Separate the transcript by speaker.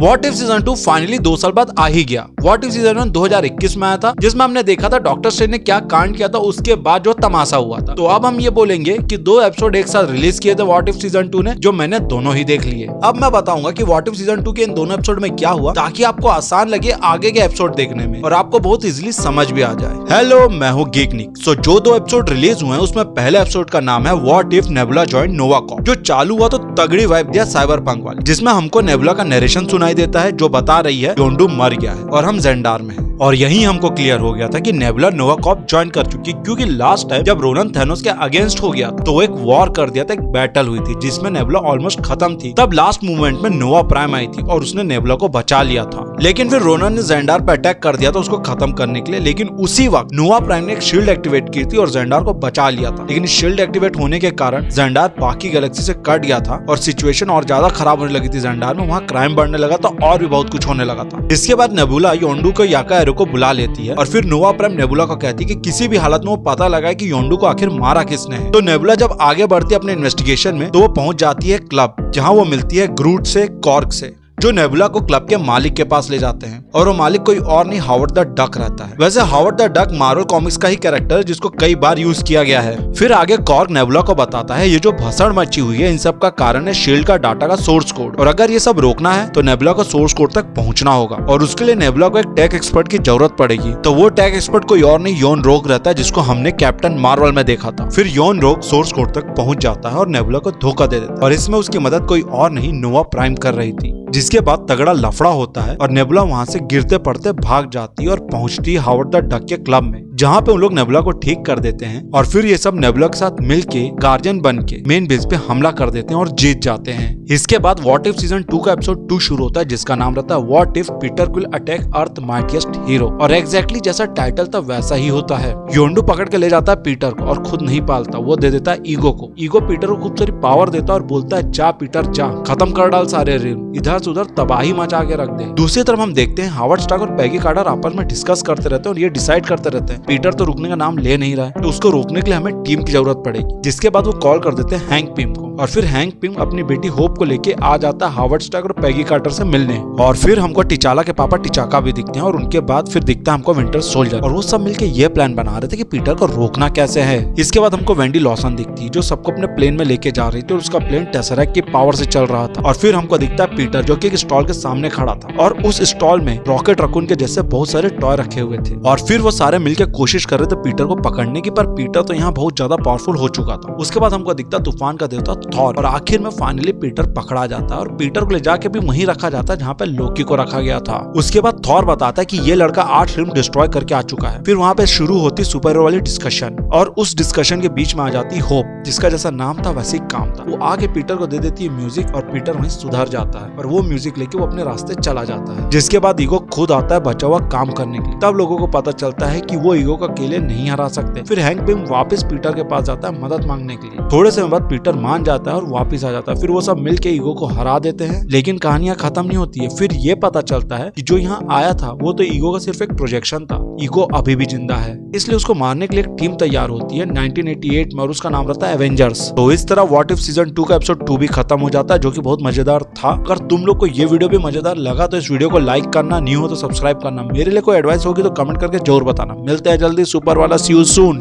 Speaker 1: What if season 2 finally 2 साल बाद आ ही गया। व्हाट इफ सीजन 1 2021 में आया था, जिसमें हमने देखा था डॉक्टर स्ट्रेंज ने क्या कांड किया था, उसके बाद जो तमाशा हुआ था। तो अब हम ये बोलेंगे कि 2 एपिसोड एक साथ रिलीज किए थे व्हाट इफ सीजन 2 ने, जो मैंने दोनों ही देख लिए। अब मैं बताऊंगा कि व्हाट इफ सीजन 2 के इन दोनों एपिसोड में क्या हुआ, ताकि आपको आसान लगे आगे के एपिसोड देखने में और आपको बहुत इजीली समझ भी आ जाए। हेलो, मैं हूँ गीकनिक। सो जो 2 एपिसोड रिलीज हुए हैं उसमें पहले एपिसोड का नाम है what if nebula joined Nova Corp, जो चालू हुआ तो तगड़ी वाइब दिया साइबरपंक वाली, जिसमें हमको नेबुला का नरेशन सुनाई देता है जो बता रही है योंडू मर गया है और हम जेंडार में हैं। और यही हमको क्लियर हो गया था कि नेबुला नोवा कॉर्प ज्वाइन कर चुकी, क्योंकि लास्ट टाइम जब रोनन थैनोस के अगेंस्ट हो गया तो वो एक वॉर कर दिया था, एक बैटल हुई थी जिसमें नेबुला ऑलमोस्ट खत्म थी। तब लास्ट मूवमेंट में नोवा प्राइम आई थी और उसने नेबुला को बचा लिया था, लेकिन फिर रोनन ने जेंडार पर अटैक कर दिया था उसको खत्म करने के लिए। लेकिन उसी वक्त नोवा प्राइम ने एक शील्ड एक्टिवेट की थी और जेंडार को बचा लिया था, लेकिन शील्ड एक्टिवेट होने के कारण जेंडार बाकी गैलेक्सी से कट गया था और सिचुएशन और ज्यादा खराब होने लगी थी जेंडार में। वहाँ क्राइम बढ़ने लगा था और भी बहुत कुछ होने लगा था। इसके बाद नेबुला योंडू को याका एरो को बुला लेती है और फिर नोवा प्राइम नेबुला को कहती है कि किसी भी हालत में वो पता लगाए कि योंडू को आखिर मारा किसने है। तो नेबुला जब आगे बढ़ती है अपने इन्वेस्टिगेशन में तो वो पहुंच जाती है क्लब, जहां वो मिलती है ग्रूट से, कॉर्ग से, जो नेबुला को क्लब के मालिक के पास ले जाते हैं। और वो मालिक कोई और नहीं हावर्ड द डक रहता है। वैसे Howard the duck Marvel comics का ही कैरेक्टर है जिसको कई बार यूज किया गया है। फिर आगे कॉर्ग नेबुला को बताता है ये जो भसड़ मची हुई है इन सब का कारण है शील्ड का डाटा का सोर्स कोड, और अगर ये सब रोकना है तो नेबुला को सोर्स कोड तक पहुंचना होगा और उसके लिए नेबुला को एक टेक एक्सपर्ट की जरूरत पड़ेगी। तो वो टेक एक्सपर्ट कोई और नहीं योन रोग रहता है, जिसको हमने कैप्टन मार्वल में देखा था। फिर योन रोग सोर्स कोड तक पहुंच जाता है और नेबुला को धोखा दे देता है, और इसमें उसकी मदद कोई और नहीं नोवा प्राइम कर रही थी। जिसके बाद तगड़ा लफड़ा होता है और नेबुला वहां से गिरते पड़ते भाग जाती है और पहुंचती है हावर्ड द डक के क्लब में, जहां पे उन लोग नेबुला को ठीक कर देते हैं। और फिर ये सब नेबुला के साथ मिलके गार्जियन बन के मेन बेस पे हमला कर देते हैं और जीत जाते हैं। इसके बाद व्हाट इफ सीजन 2 का एपिसोड 2 शुरू होता है, जिसका नाम रहता है what if Peter will attack earth mightiest hero. और एग्जैक्टली जैसा टाइटल था वैसा ही होता है। योंडू पकड़ के ले जाता है पीटर को और खुद नहीं पालता, वो दे देता है ईगो को। ईगो पीटर को खूब सारी पावर देता है और बोलता है जा पीटर जा, खत्म कर डाल सारे रिल, इधर से उधर तबाही मचा के रख दे। दूसरी तरफ हम देखते हैं हावर्ड स्टार्क और पैगी कार्टर आपस में डिस्कस करते रहते हैं और ये डिसाइड करते रहते हैं पीटर तो रुकने का नाम ले नहीं रहा है, तो उसको रोकने के लिए हमें टीम की जरूरत पड़ेगी। जिसके बाद वो कॉल कर देते हैं हैंक पिम को, और फिर हैंक पिम अपनी बेटी होप को लेके आ जाता है हावर्ड स्टार्क और पैगी कार्टर से मिलने। और फिर हमको टिचाला के पापा टिचाका भी दिखते हैं और उनके बाद फिर दिखता है हमको विंटर सोल्जर, और वो सब मिलके ये प्लान बना रहे थे कि पीटर को रोकना कैसे है। इसके बाद हमको वेंडी लॉसन दिखती है जो सबको अपने प्लेन में लेके जा रही थी और उसका प्लेन टेसरेक्ट की पावर से चल रहा था। और फिर हमको दिखता है पीटर जो कि एक स्टॉल के सामने खड़ा था और उस स्टॉल में रॉकेट रकून के जैसे बहुत सारे टॉय रखे हुए थे। और फिर वो सारे मिलकर कोशिश कर रहे थे पीटर को पकड़ने की, पर पीटर तो यहाँ बहुत ज्यादा पावरफुल हो चुका था। उसके बाद हमको दिखता तूफान का देवता थॉर, और आखिर में फाइनली पीटर पकड़ा जाता है और पीटर को ले जाके भी वहीं रखा जाता है जहाँ पे लोकी को रखा गया था। उसके बाद थॉर बताता है कि ये लड़का 8 फिल्म डिस्ट्रॉय करके आ चुका है। फिर वहाँ पे शुरू होती सुपर हीरो वाली डिस्कशन, और उस डिस्कशन के बीच में आ जाती होप, जिसका जैसा नाम था वैसे ही काम था। वो आगे पीटर को दे देती है म्यूजिक और पीटर वहीं सुधर जाता है और वो म्यूजिक लेके वो अपने रास्ते चला जाता है। जिसके बाद ईगो खुद आता है बचा हुआ काम करने के लिए। तब लोगों को पता चलता है कि वो ईगो को अकेले नहीं हरा सकते। फिर हैंक पिम वापस पीटर के पास जाता है मदद मांगने के लिए। थोड़े समय बाद पीटर मान जाता है और वापस आ जाता है। फिर वो सब मिलके ईगो को हरा देते हैं, लेकिन कहानियां खत्म नहीं होती है। फिर ये पता चलता है कि जो यहाँ आया था वो तो ईगो का सिर्फ एक प्रोजेक्शन था, ईगो अभी भी जिंदा है, इसलिए उसको मारने के लिए एक टीम तैयार होती है 1988 में और उसका नाम रहता है एवेंजर्स। तो इस तरह व्हाट इफ सीजन 2 का एपिसोड 2 भी खत्म हो जाता है, जो कि बहुत मजेदार था। अगर तुम लोग को ये वीडियो भी मजेदार लगा तो इस वीडियो को लाइक करना, न्यू हो तो सब्सक्राइब करना। मेरे लिए कोई एडवाइस होगी तो कमेंट करके जरूर बताना। मिलते हैं जल्दी सुपर वाला, सी यू सून।